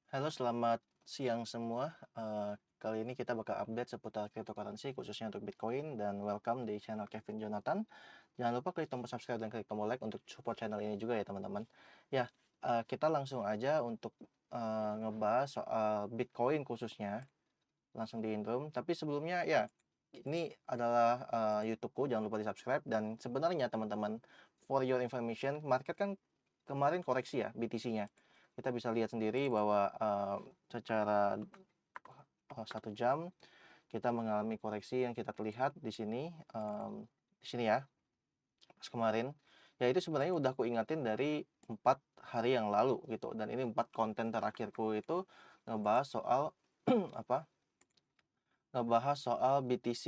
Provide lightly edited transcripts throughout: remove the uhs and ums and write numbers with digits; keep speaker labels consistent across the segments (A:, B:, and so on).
A: Halo, selamat siang semua. Kali ini kita bakal update seputar cryptocurrency khususnya untuk Bitcoin dan welcome di channel Kevin Jonathan. Jangan lupa klik tombol subscribe dan klik tombol like untuk support channel ini juga ya teman-teman. Ya, kita langsung aja untuk ngebahas soal Bitcoin khususnya langsung di intro. Tapi sebelumnya ya, ini adalah YouTubeku, jangan lupa di subscribe. Dan sebenarnya teman-teman, for your information, market kan kemarin koreksi ya BTC-nya. Kita bisa lihat sendiri bahwa secara 1 jam kita mengalami koreksi yang kita terlihat di sini, di sini ya, pas kemarin. Ya itu sebenarnya udah aku ingatin dari 4 hari yang lalu gitu. Dan ini 4 konten terakhirku itu ngebahas soal apa? Ngebahas soal BTC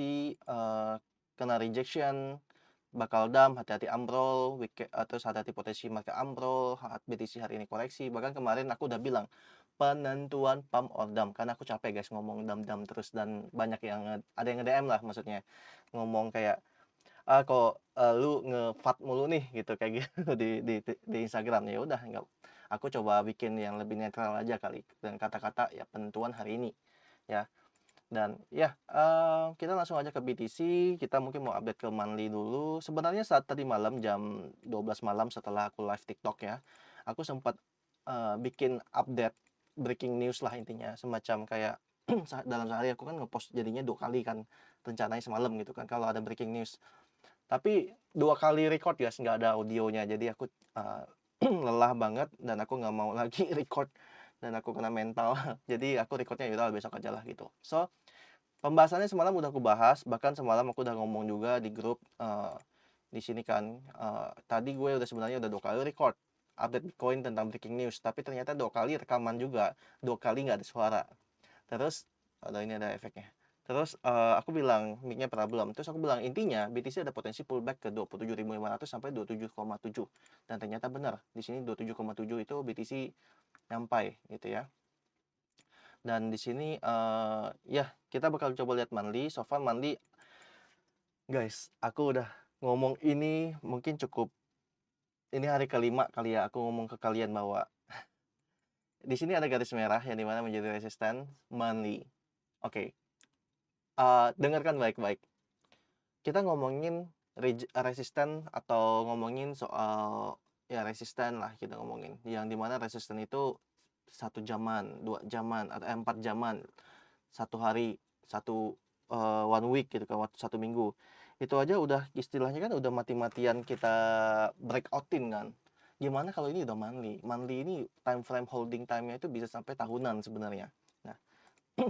A: kena rejection, bakal dump, hati-hati ambrol, terus hati-hati potensi market ambrol, BTC hari ini koreksi. Bahkan kemarin aku udah bilang penentuan pump or dump karena aku capek guys ngomong dump terus dan banyak yang ada yang nge-DM lah maksudnya ngomong kayak kok lu nge-FAT mulu nih gitu kayak gitu di Instagram. Ya udah nggak, aku coba bikin yang lebih netral aja kali dan kata-kata ya penentuan hari ini ya. Dan ya, kita langsung aja ke BTC, kita mungkin mau update ke monthly dulu. Sebenarnya saat tadi malam jam 12 malam setelah aku live TikTok ya, aku sempat, bikin update breaking news lah intinya, semacam kayak dalam sehari aku kan ngepost jadinya 2 kali kan, rencananya semalam gitu kan kalau ada breaking news. Tapi 2 kali record guys, nggak ada audionya, jadi aku, lelah banget dan aku nggak mau lagi record dan aku kena mental. Jadi aku recordnya ya udah besok aja lah gitu. So, pembahasannya semalam udah aku bahas, bahkan semalam aku udah ngomong juga di grup, di sini kan, tadi gue udah sebenarnya udah 2 kali record, update Bitcoin tentang breaking news, tapi ternyata 2 kali rekaman juga, 2 kali nggak ada suara. Terus, ini ada efeknya. Terus, aku bilang mic-nya problem, terus aku bilang intinya BTC ada potensi pullback ke 27.500 sampai 27,7 dan ternyata benar, di sini 27,7 itu BTC nyampai gitu ya. Dan di sini, ya kita bakal coba lihat monthly. So far monthly, guys, aku udah ngomong ini mungkin cukup, ini hari kelima kali ya aku ngomong ke kalian bahwa di sini ada garis merah yang dimana menjadi resisten monthly. Oke, dengarkan baik-baik. Kita ngomongin resisten atau ngomongin soal ya resisten lah kita ngomongin. Yang dimana resisten itu 1 jaman, 2 jaman, atau 4 jaman, 1 hari, 1 week gitu kan, waktu 1 minggu. Itu aja udah istilahnya kan udah mati-matian kita breakoutin kan. Gimana kalau ini udah monthly? Monthly ini time frame holding time-nya itu bisa sampai tahunan sebenarnya. Nah,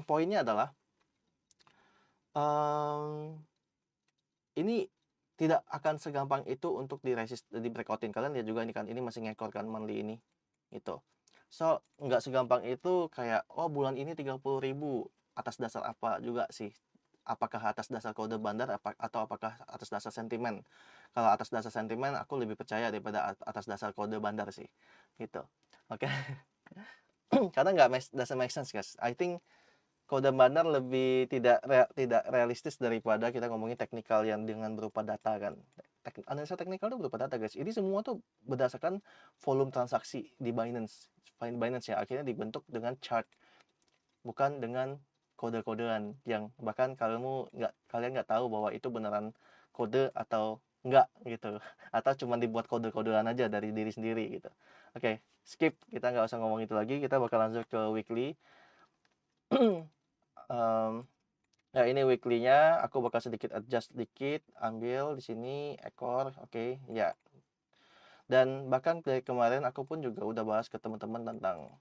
A: poinnya adalah um, ini tidak akan segampang itu untuk di breakoutin. Kalian lihat juga ini kan, ini masih ngekor kan monthly ini, gitu. So, nggak segampang itu kayak, oh bulan ini 30.000, atas dasar apa juga sih? Apakah atas dasar kode bandar atau apakah atas dasar sentimen? Kalau atas dasar sentimen aku lebih percaya daripada atas dasar kode bandar sih, gitu. Oke. Karena nggak doesn't make sense guys. I think kode bandar lebih tidak realistis daripada kita ngomongin teknikal yang dengan berupa data kan. Analisa teknikal itu berupa data guys. Ini semua tuh berdasarkan volume transaksi di Binance. Binance ya akhirnya dibentuk dengan chart, bukan dengan kode-kodean yang bahkan kalian nggak tahu bahwa itu beneran kode atau enggak gitu. Atau cuma dibuat kode-kodean aja dari diri sendiri gitu. Oke, skip, kita nggak usah ngomong itu lagi, kita bakal lanjut ke weekly. um, Ya ini weekly-nya aku bakal sedikit adjust dikit, ambil di sini ekor, oke, ya. Dan bahkan dari kemarin aku pun juga udah bahas ke teman-teman tentang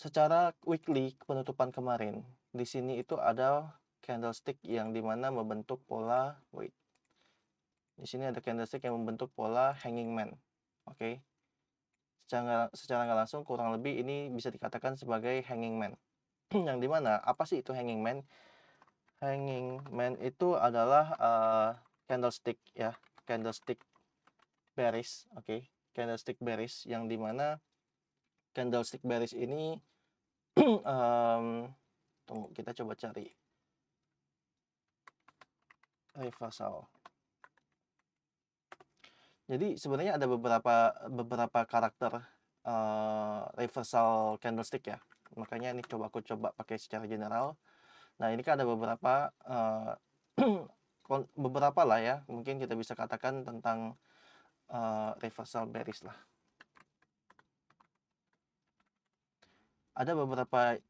A: secara weekly penutupan kemarin. Di sini itu ada candlestick yang dimana membentuk pola, wait. Di sini ada candlestick yang membentuk pola hanging man. Oke. Secara nggak langsung kurang lebih ini bisa dikatakan sebagai hanging man. Yang dimana apa sih itu hanging man? Hanging man itu adalah candlestick ya, candlestick bearish, oke. Candlestick bearish yang dimana candlestick bearish ini tunggu kita coba cari reversal. Jadi sebenarnya ada beberapa karakter reversal candlestick ya. Makanya ini aku coba pakai secara general. Nah, ini kan ada beberapa beberapa lah ya, mungkin kita bisa katakan tentang reversal bearish lah. Ada beberapa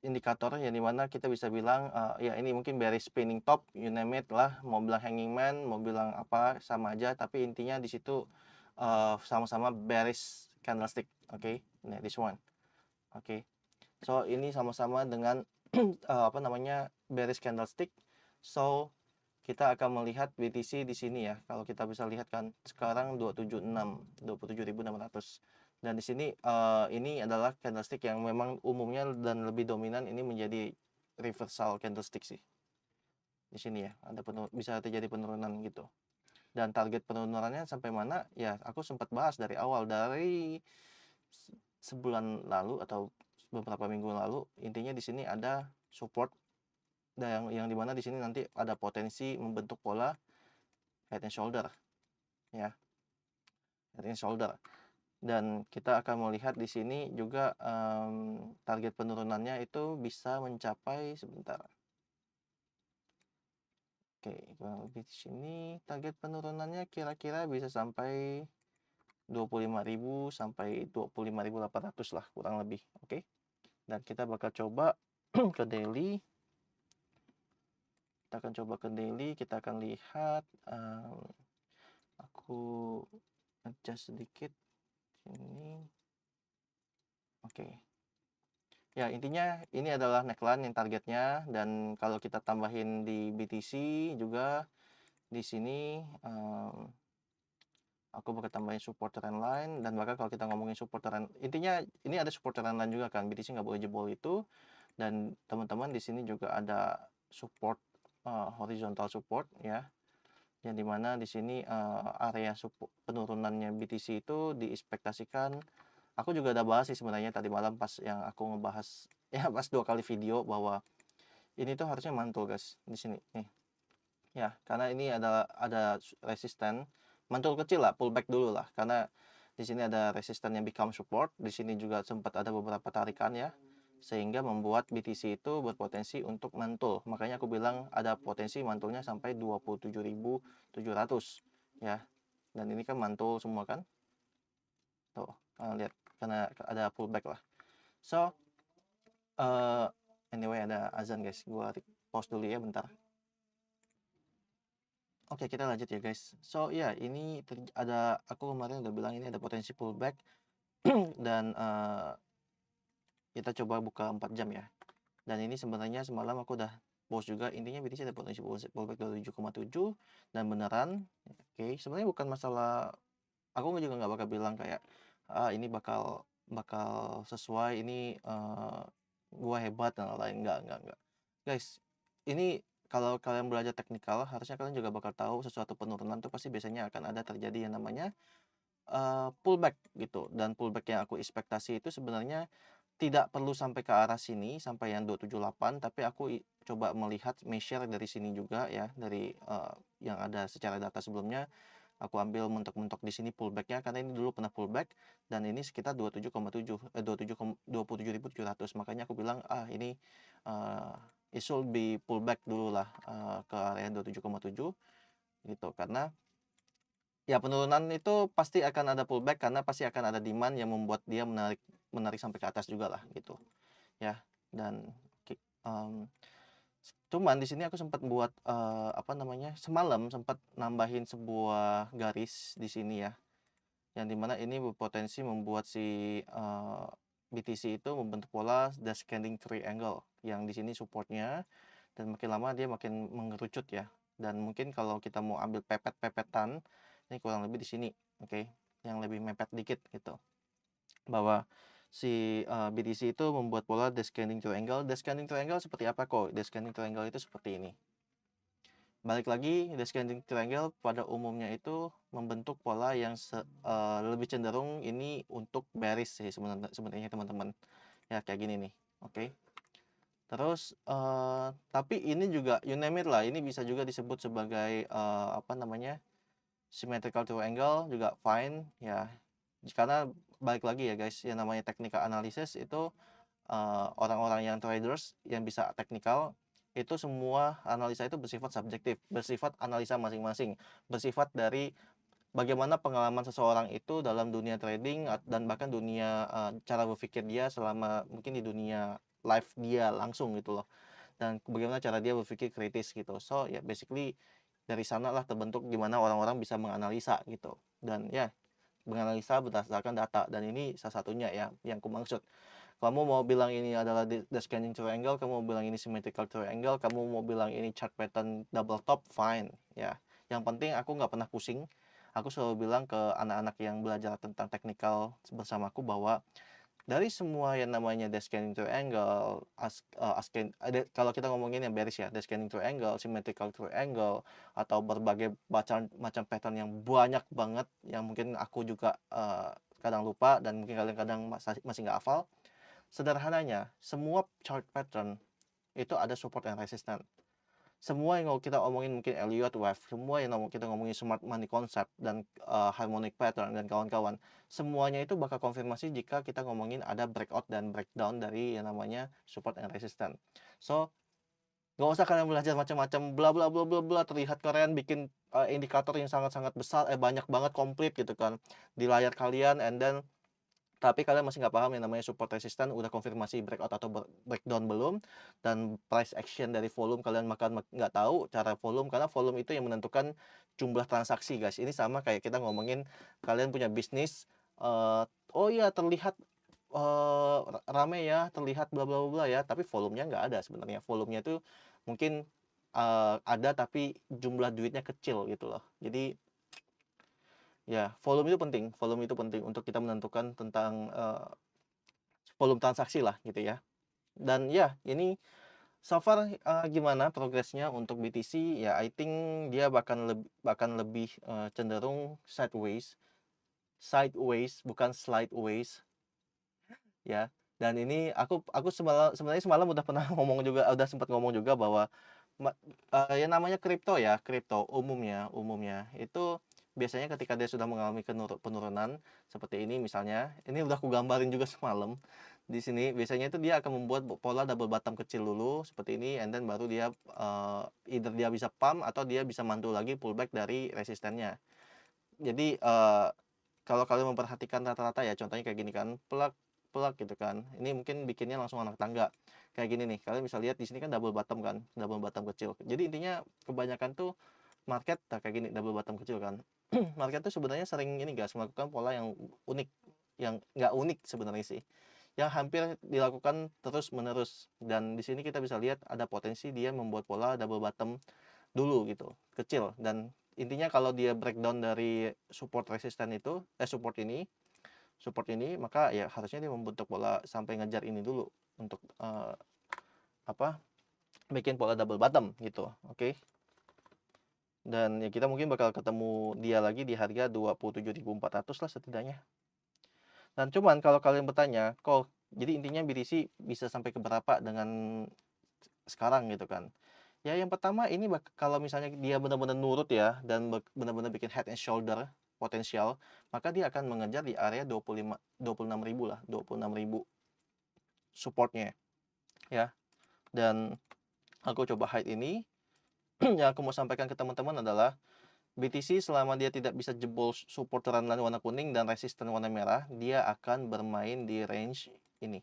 A: indikator yang dimana kita bisa bilang ya ini mungkin bearish spinning top, you name it lah, mau bilang hanging man, mau bilang apa, sama aja, tapi intinya di situ sama-sama bearish candlestick. Oke, nah this one. Oke, so ini sama-sama dengan apa namanya, bearish candlestick. So kita akan melihat BTC di sini ya. Kalau kita bisa lihat kan sekarang 27.600. Dan di sini ini adalah candlestick yang memang umumnya dan lebih dominan ini menjadi reversal candlestick sih. Di sini ya, ada bisa terjadi penurunan gitu. Dan target penurunannya sampai mana? Ya, aku sempat bahas dari awal, dari sebulan lalu atau beberapa minggu lalu. Intinya di sini ada support dan yang dimana di sini nanti ada potensi membentuk pola head and shoulder ya, head and shoulder. Dan kita akan melihat di sini juga target penurunannya itu bisa mencapai sebentar. Oke, kurang lebih di sini target penurunannya kira-kira bisa sampai 25.000 sampai 25.800 lah kurang lebih. Oke. Dan kita bakal coba ke daily. Kita akan coba ke daily, kita akan lihat aku adjust sedikit ini. Oke. Ya, intinya ini adalah neckline yang targetnya, dan kalau kita tambahin di BTC juga di sini aku bakal tambahin support trend line, dan bahkan kalau kita ngomongin support trend, intinya ini ada support trend line juga kan, BTC nggak boleh jebol itu. Dan teman-teman di sini juga ada support horizontal support ya, yang dimana di sini area penurunannya BTC itu diekspektasikan. Aku juga udah bahas sih sebenarnya tadi malam pas yang aku ngebahas ya, pas 2 kali video, bahwa ini tuh harusnya mantul guys di sini nih ya, karena ini ada resisten mantul kecil lah, pullback dulu lah, karena di sini ada resisten yang become support. Di sini juga sempat ada beberapa tarikan ya, sehingga membuat BTC itu berpotensi untuk mantul. Makanya aku bilang ada potensi mantulnya sampai 27.700 ya. Dan ini kan mantul semua kan. Tuh, lihat karena ada pullback lah. So, anyway ada azan guys. Gua pause dulu ya bentar. Oke, kita lanjut ya guys. So, ya ini aku kemarin udah bilang ini ada potensi pullback dan kita coba buka 4 jam ya. Dan ini sebenarnya semalam aku udah post juga, intinya BTC ada potensi pullback 27,7 dan beneran. Oke, sebenarnya bukan masalah, aku juga nggak bakal bilang kayak ini bakal sesuai, ini gua hebat dan lain-lain, enggak. Guys, ini kalau kalian belajar teknikal harusnya kalian juga bakal tahu sesuatu penurunan tuh pasti biasanya akan ada terjadi yang namanya pullback gitu. Dan pullback yang aku ekspektasi itu sebenarnya tidak perlu sampai ke arah sini, sampai yang 278, tapi aku coba melihat measure dari sini juga ya, dari yang ada secara data sebelumnya. Aku ambil mentok-mentok di sini pullbacknya, karena ini dulu pernah pullback dan ini sekitar 27.700. Makanya aku bilang ini it should be pullback dulu lah ke area 27,7 gitu, karena ya penurunan itu pasti akan ada pullback, karena pasti akan ada demand yang membuat dia menarik sampai ke atas juga lah gitu ya. Dan cuman di sini aku sempat buat apa namanya, semalam sempat nambahin sebuah garis di sini ya, yang dimana ini berpotensi membuat si BTC itu membentuk pola descending triangle yang di sini supportnya, dan makin lama dia makin mengerucut ya. Dan mungkin kalau kita mau ambil pepet-pepetan, ini kurang lebih di sini, oke, yang lebih mepet dikit gitu, bahwa si BTC itu membuat pola descending triangle. Descending triangle seperti apa kok? Descending triangle itu seperti ini. Balik lagi, descending triangle pada umumnya itu membentuk pola yang lebih cenderung ini untuk bearish sih sebenarnya teman-teman. Ya kayak gini nih, oke. Terus tapi ini juga you name it lah, ini bisa juga disebut sebagai apa namanya, symmetrical triangle juga fine ya, karena balik lagi ya guys, yang namanya technical analysis itu orang-orang yang traders yang bisa teknikal itu semua analisa itu bersifat subjektif, bersifat analisa masing-masing, bersifat dari bagaimana pengalaman seseorang itu dalam dunia trading dan bahkan dunia cara berpikir dia selama mungkin di dunia live dia langsung gitu loh, dan bagaimana cara dia berpikir kritis gitu. So ya basically dari sanalah terbentuk gimana orang-orang bisa menganalisa gitu, dan ya menganalisa berdasarkan data, dan ini salah satunya ya yang aku maksud. Kamu mau bilang ini adalah descending triangle, kamu mau bilang ini symmetrical triangle, kamu mau bilang ini chart pattern double top, fine ya. Yang penting aku nggak pernah pusing. Aku selalu bilang ke anak-anak yang belajar tentang teknikal bersamaku bahwa dari semua yang namanya descending triangle, kalau kita ngomongin yang bearish ya, descending triangle, symmetrical triangle, atau berbagai macam pattern yang banyak banget yang mungkin aku juga kadang lupa dan mungkin kalian kadang masih nggak hafal. Sederhananya, semua chart pattern itu ada support and resistance. Semua yang kita omongin mungkin Elliott Wave, semua yang kita ngomongin smart money concept dan harmonic pattern dan kawan-kawan, semuanya itu bakal konfirmasi jika kita ngomongin ada breakout dan breakdown dari yang namanya support and resistance. So, nggak usah kalian belajar macam-macam bla bla bla bla bla, terlihat kalian bikin indikator yang sangat-sangat besar, banyak banget komplit gitu kan di layar kalian, and then tapi kalian masih nggak paham yang namanya support resistance udah konfirmasi breakout atau breakdown belum, dan price action dari volume kalian nggak tahu cara volume, karena volume itu yang menentukan jumlah transaksi guys. Ini sama kayak kita ngomongin kalian punya bisnis, oh iya terlihat rame ya, terlihat bla bla bla ya, tapi volumenya nggak ada sebenarnya. Volumenya itu mungkin ada tapi jumlah duitnya kecil gitu loh. Jadi ya, volume itu penting untuk kita menentukan tentang volume transaksi lah gitu ya. Dan ya, ini so far gimana progresnya untuk BTC? Ya, I think dia bahkan lebih cenderung sideways, bukan slideways ya. Dan ini aku sebenarnya semalam udah pernah udah sempat ngomong juga bahwa yang namanya kripto umumnya itu biasanya ketika dia sudah mengalami penurunan seperti ini, misalnya ini udah aku gambarin juga semalam di sini, biasanya itu dia akan membuat pola double bottom kecil dulu seperti ini, and then baru dia either dia bisa pump atau dia bisa mantul lagi pullback dari resistennya. Jadi kalau kalian memperhatikan rata-rata ya, contohnya kayak gini kan, plug gitu kan, ini mungkin bikinnya langsung anak tangga kayak gini nih. Kalian bisa lihat di sini kan double bottom kan, double bottom kecil. Jadi intinya kebanyakan tuh market kayak gini, double bottom kecil kan. Market tuh sebenarnya sering ini guys, melakukan pola yang unik, yang nggak unik sebenarnya sih, yang hampir dilakukan terus menerus. Dan di sini kita bisa lihat ada potensi dia membuat pola double bottom dulu gitu, kecil. Dan intinya kalau dia breakdown dari support resisten itu support ini, maka ya harusnya dia membentuk pola sampai ngejar ini dulu untuk bikin pola double bottom gitu. Oke. Dan ya kita mungkin bakal ketemu dia lagi di harga 27.400 lah setidaknya. Dan cuman kalau kalian bertanya, kok jadi intinya BTC bisa sampai ke berapa dengan sekarang gitu kan. Ya yang pertama ini kalau misalnya dia benar-benar nurut ya dan benar-benar bikin head and shoulder potensial, maka dia akan mengejar di area 26.000 lah, 26.000 supportnya ya. Dan aku coba hide ini. Yang aku mau sampaikan ke teman-teman adalah BTC selama dia tidak bisa jebol support runline warna kuning dan resisten warna merah, dia akan bermain di range ini.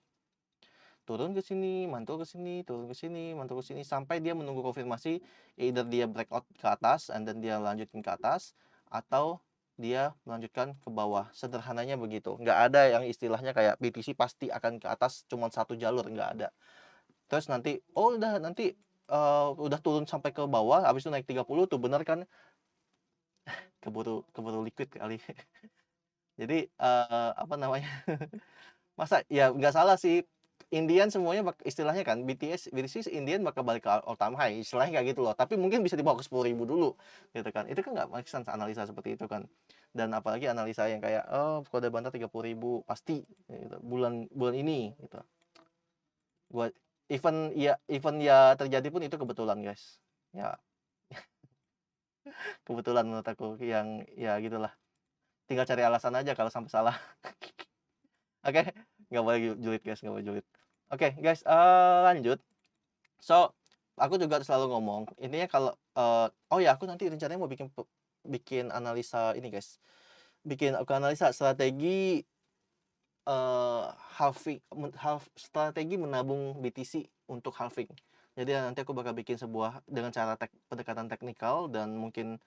A: Turun ke sini, mantul ke sini, turun ke sini, mantul ke sini, sampai dia menunggu konfirmasi, either dia breakout ke atas and then dia lanjutin ke atas, atau dia melanjutkan ke bawah. Sederhananya begitu. Nggak ada yang istilahnya kayak BTC pasti akan ke atas cuma satu jalur, nggak ada. Terus nanti udah turun sampai ke bawah, habis itu naik 30 tuh, bener kan? Keburu liquid kali. Jadi apa namanya? Masa ya nggak salah sih. Indian semuanya istilahnya kan BTC Indian bakal balik ke all time high, istilahnya kayak gitu loh. Tapi mungkin bisa dibawa ke 10.000 dulu gitu kan. Itu kan nggak make sense analisa seperti itu kan. Dan apalagi analisa yang kayak kode bantah 30.000 pasti gitu, bulan ini gitu. Buat event ya terjadi pun itu kebetulan guys. Ya kebetulan menurut aku, yang ya gitulah. Tinggal cari alasan aja kalau sampai salah. Oke, nggak boleh julid guys, nggak boleh julid. Oke guys, lanjut. So, aku juga selalu ngomong, intinya kalau, oh ya aku nanti rencananya mau bikin analisa ini guys, aku analisa strategi, eee, strategi menabung BTC untuk halving. Jadi nanti aku bakal bikin sebuah dengan cara pendekatan teknikal dan mungkin,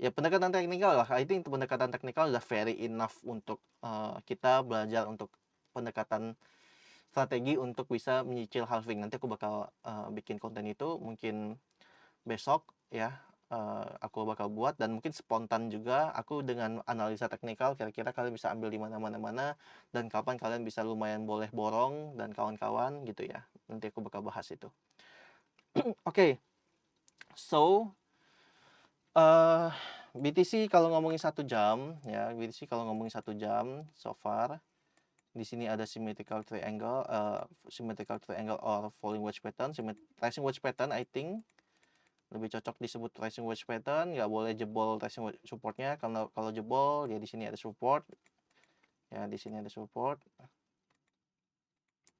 A: ya pendekatan teknikal lah, I think pendekatan teknikal udah very enough untuk, kita belajar untuk pendekatan strategi untuk bisa menyicil halving. Nanti aku bakal, bikin konten itu mungkin besok ya, aku bakal buat dan mungkin spontan juga aku dengan analisa teknikal kira-kira kalian bisa ambil di mana dan kapan kalian bisa lumayan boleh borong dan kawan-kawan gitu ya. Nanti aku bakal bahas itu. Oke, so, eee, BTC kalau ngomongin 1 jam ya, BTC kalau ngomongin 1 jam so far, di sini ada symmetrical triangle or falling wedge pattern, rising wedge pattern I think lebih cocok disebut rising wedge pattern, nggak boleh jebol rising wedge supportnya. Kalau jebol ya di sini ada support, ya di sini ada support.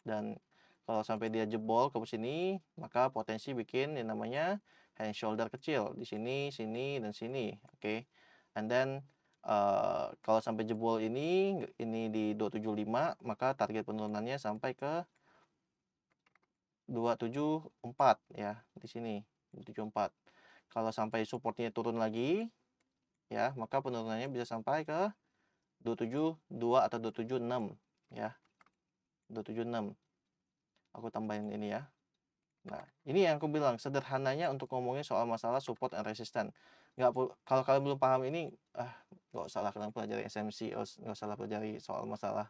A: Dan kalau sampai dia jebol ke sini, maka potensi bikin yang namanya head and shoulder kecil di sini, sini, dan sini. Oke. And then kalau sampai jebol ini di 275, maka target penurunannya sampai ke 274 ya, di sini 274. Kalau sampai supportnya turun lagi ya, maka penurunannya bisa sampai ke 272 atau 276 ya. 276. Aku tambahin ini ya. Nah, ini yang aku bilang sederhananya untuk ngomongin soal masalah support and resistance. Kalau kalian belum paham ini, nggak usah lah kalian pelajari SMC, nggak usah lah pelajari soal masalah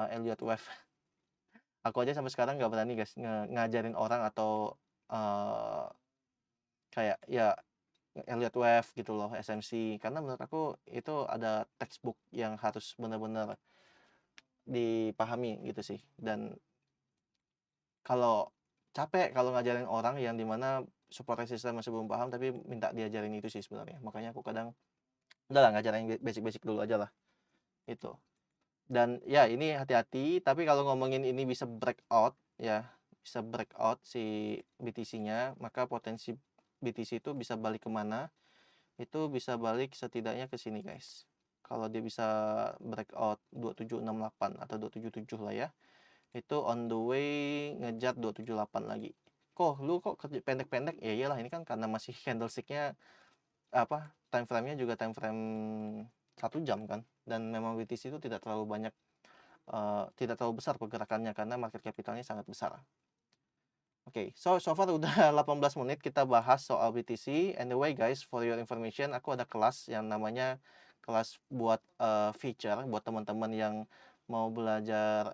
A: Elliott Wave. Aku aja sampai sekarang nggak berani guys ngajarin orang atau kayak ya Elliott Wave gitu loh, SMC. Karena menurut aku itu ada textbook yang harus benar-benar dipahami gitu sih. Dan kalau capek kalau ngajarin orang yang dimana support resistance masih belum paham tapi minta diajarin itu sih sebenarnya. Makanya aku kadang udahlah ngajarin basic-basic dulu aja lah, itu. Dan ya ini hati-hati, tapi kalau ngomongin ini bisa breakout ya, bisa breakout si BTC-nya, maka potensi BTC itu bisa balik kemana? Itu bisa balik setidaknya ke sini guys. Kalau dia bisa breakout 2768 atau 277 lah ya, itu on the way ngejar 278 lagi. Lu kok pendek-pendek? Ya iyalah ini kan karena masih candlestick-nya time frame-nya juga time frame 1 jam kan, dan memang BTC itu tidak terlalu banyak, tidak terlalu besar pergerakannya karena market capitalnya sangat besar. Oke, so far udah 18 menit kita bahas soal BTC. Anyway guys, for your information, aku ada kelas yang namanya kelas buat feature buat teman-teman yang mau belajar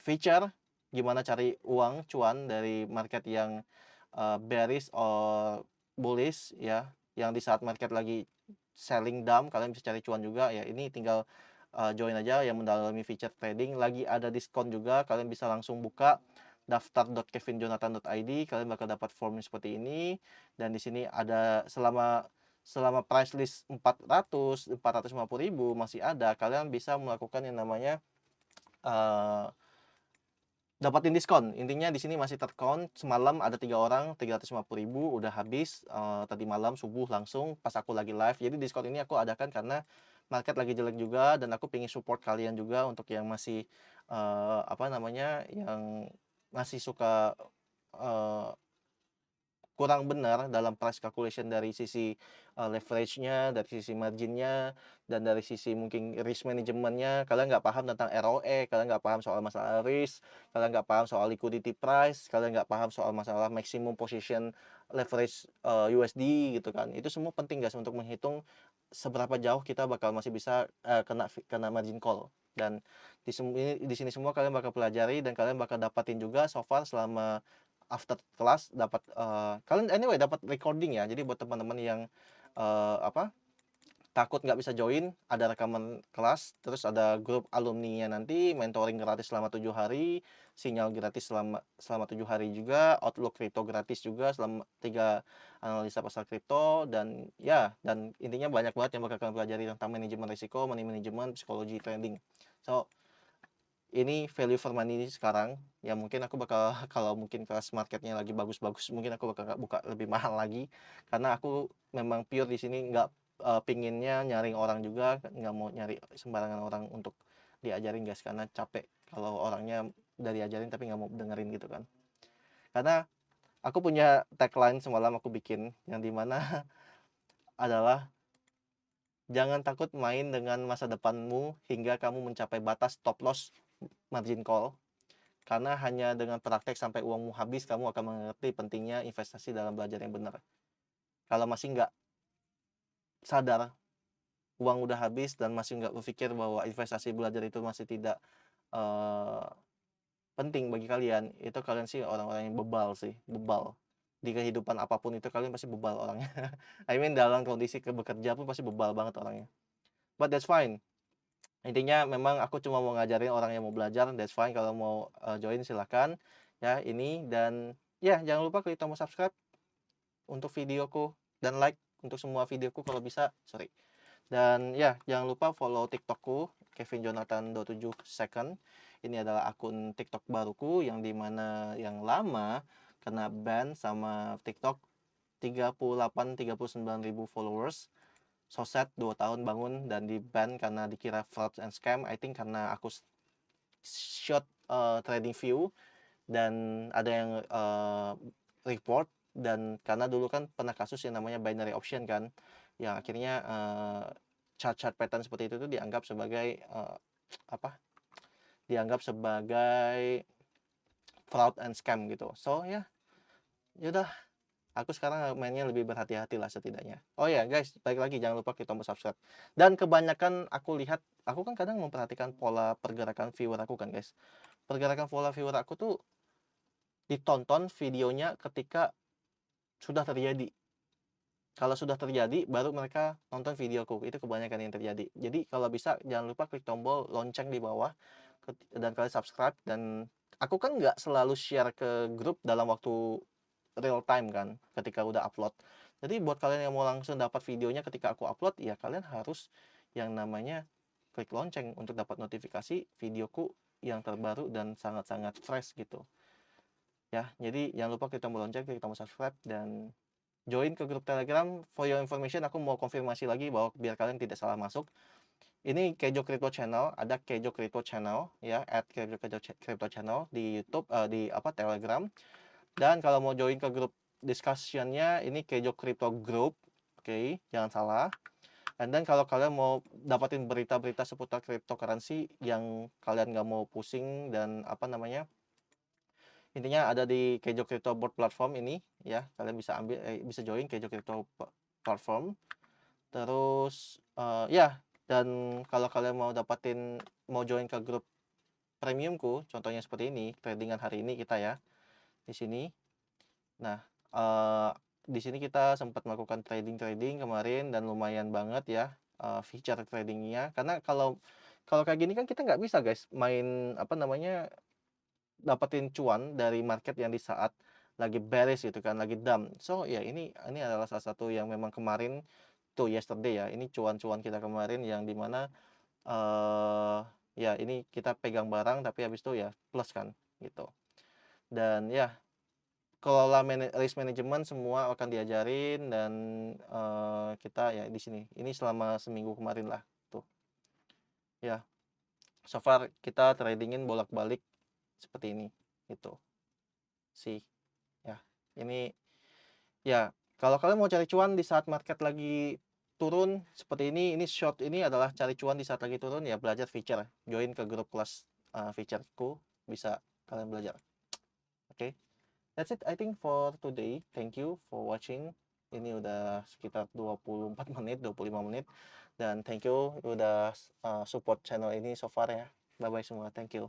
A: feature gimana cari uang cuan dari market yang bearish or bullish ya, yang di saat market lagi selling down kalian bisa cari cuan juga ya. Ini tinggal join aja yang mendalami feature trading. Lagi ada diskon juga, kalian bisa langsung buka daftar.kevinjonathan.id, kalian bakal dapat form seperti ini. Dan di sini ada selama price list 450.000 masih ada, kalian bisa melakukan yang namanya dapatin diskon. Intinya di sini masih terkon. Semalam ada 3 orang 350.000 udah habis tadi malam subuh langsung pas aku lagi live. Jadi diskon ini aku adakan karena market lagi jelek juga dan aku pengen support kalian juga untuk yang masih yang masih suka kurang benar dalam price calculation dari sisi leverage-nya, dari sisi margin-nya, dan dari sisi mungkin risk management-nya. Kalian nggak paham tentang ROE, kalian nggak paham soal masalah risk, kalian nggak paham soal liquidity price, kalian nggak paham soal masalah maximum position leverage USD gitu kan. Itu semua penting guys untuk menghitung seberapa jauh kita bakal masih bisa kena margin call. Dan di sini semua kalian bakal pelajari dan kalian bakal dapatin juga so far selama after kelas dapat kalian anyway dapat recording ya. Jadi buat teman-teman yang takut nggak bisa join, ada rekaman kelas, terus ada grup alumni-nya nanti, mentoring gratis selama 7 hari, sinyal gratis selama 7 hari juga, Outlook Crypto gratis juga selama 3 analisa pasar kripto, dan intinya banyak banget yang bakal kalian pelajari tentang manajemen risiko, money management, psikologi trading. So, ini value for money sekarang, ya mungkin aku bakal kalau mungkin kelas marketnya lagi bagus-bagus, mungkin aku bakal buka lebih mahal lagi, karena aku memang pure di sini nggak pinginnya nyaring orang juga, nggak mau nyari sembarangan orang untuk diajarin guys, karena capek kalau orangnya udah diajarin tapi nggak mau dengerin gitu kan. Karena aku punya tagline semalam aku bikin, yang dimana adalah jangan takut main dengan masa depanmu hingga kamu mencapai batas stop loss margin call. Karena hanya dengan praktek sampai uangmu habis, kamu akan mengerti pentingnya investasi dalam belajar yang benar. Kalau masih nggak sadar, uang udah habis dan masih nggak berpikir bahwa investasi belajar itu masih tidak uh, penting bagi kalian, itu kalian sih orang-orang yang bebal sih, bebal. Di kehidupan apapun itu kalian pasti bebal orangnya. I mean dalam kondisi bekerja pun pasti bebal banget orangnya. But that's fine. Intinya memang aku cuma mau ngajarin orang yang mau belajar, that's fine. Kalau mau join silahkan ya ini. Dan ya jangan lupa klik tombol subscribe untuk videoku dan like untuk semua videoku kalau bisa, sorry. Dan ya jangan lupa follow TikTokku Kevin Jonathan 27 second. Ini adalah akun TikTok baruku yang dimana yang lama kena ban sama TikTok, 39 ribu followers. So sad, 2 tahun bangun dan di ban karena dikira fraud and scam. I think karena aku short trading view dan ada yang report. Dan karena dulu kan pernah kasus yang namanya binary option kan, yang akhirnya chart pattern seperti itu tuh dianggap sebagai dianggap sebagai fraud and scam gitu. So ya yaudah, aku sekarang mainnya lebih berhati-hati lah setidaknya. Oh ya guys, balik lagi jangan lupa klik tombol subscribe. Dan kebanyakan aku lihat, aku kan kadang memperhatikan pola pergerakan viewer aku kan guys. Pergerakan pola viewer aku tuh ditonton videonya ketika sudah terjadi. Kalau sudah terjadi baru mereka nonton videoku. Itu kebanyakan yang terjadi. Jadi kalau bisa jangan lupa klik tombol lonceng di bawah dan kalian subscribe. Dan aku kan nggak selalu share ke grup dalam waktu real time kan ketika udah upload. Jadi buat kalian yang mau langsung dapat videonya ketika aku upload, ya kalian harus yang namanya klik lonceng untuk dapat notifikasi videoku yang terbaru dan sangat-sangat fresh gitu. Ya, jadi jangan lupa klik tombol lonceng, klik tombol subscribe dan join ke grup Telegram. For your information, aku mau konfirmasi lagi bahwa biar kalian tidak salah masuk. Ini Kejo Crypto Channel, ada Kejo Crypto Channel ya, @Kejo Crypto Channel di YouTube, di Telegram. Dan kalau mau join ke grup discussionnya, ini Kejo Crypto Group, oke, jangan salah. And then kalau kalian mau dapatin berita-berita seputar cryptocurrency yang kalian nggak mau pusing dan intinya ada di Kejo Crypto Board platform ini ya, kalian bisa bisa join Kejo Crypto platform. Terus ya, dan kalau kalian mau join ke grup premiumku, contohnya seperti ini, tradingan hari ini kita ya di sini. Nah, di sini kita sempat melakukan trading kemarin dan lumayan banget ya feature tradingnya. Karena kalau kayak gini kan kita nggak bisa guys main dapetin cuan dari market yang di saat lagi bearish gitu kan, lagi dump. So ya ini adalah salah satu yang memang kemarin tuh yesterday ya, ini cuan-cuan kita kemarin yang dimana ya ini kita pegang barang tapi habis itu ya plus kan gitu. Dan ya kelola risk management semua akan diajarin. Dan kita ya di sini ini selama seminggu kemarin lah tuh ya, so far kita tradingin bolak-balik seperti ini gitu sih ya. Ini ya kalau kalian mau cari cuan di saat market lagi turun seperti ini short ini adalah cari cuan di saat lagi turun ya, belajar feature, join ke grup kelas featureku, bisa kalian belajar. Oke. That's it I think for today. Thank you for watching. Ini udah sekitar 24 menit, 25 menit. Dan thank you udah support channel ini so far ya. Bye-bye semua. Thank you.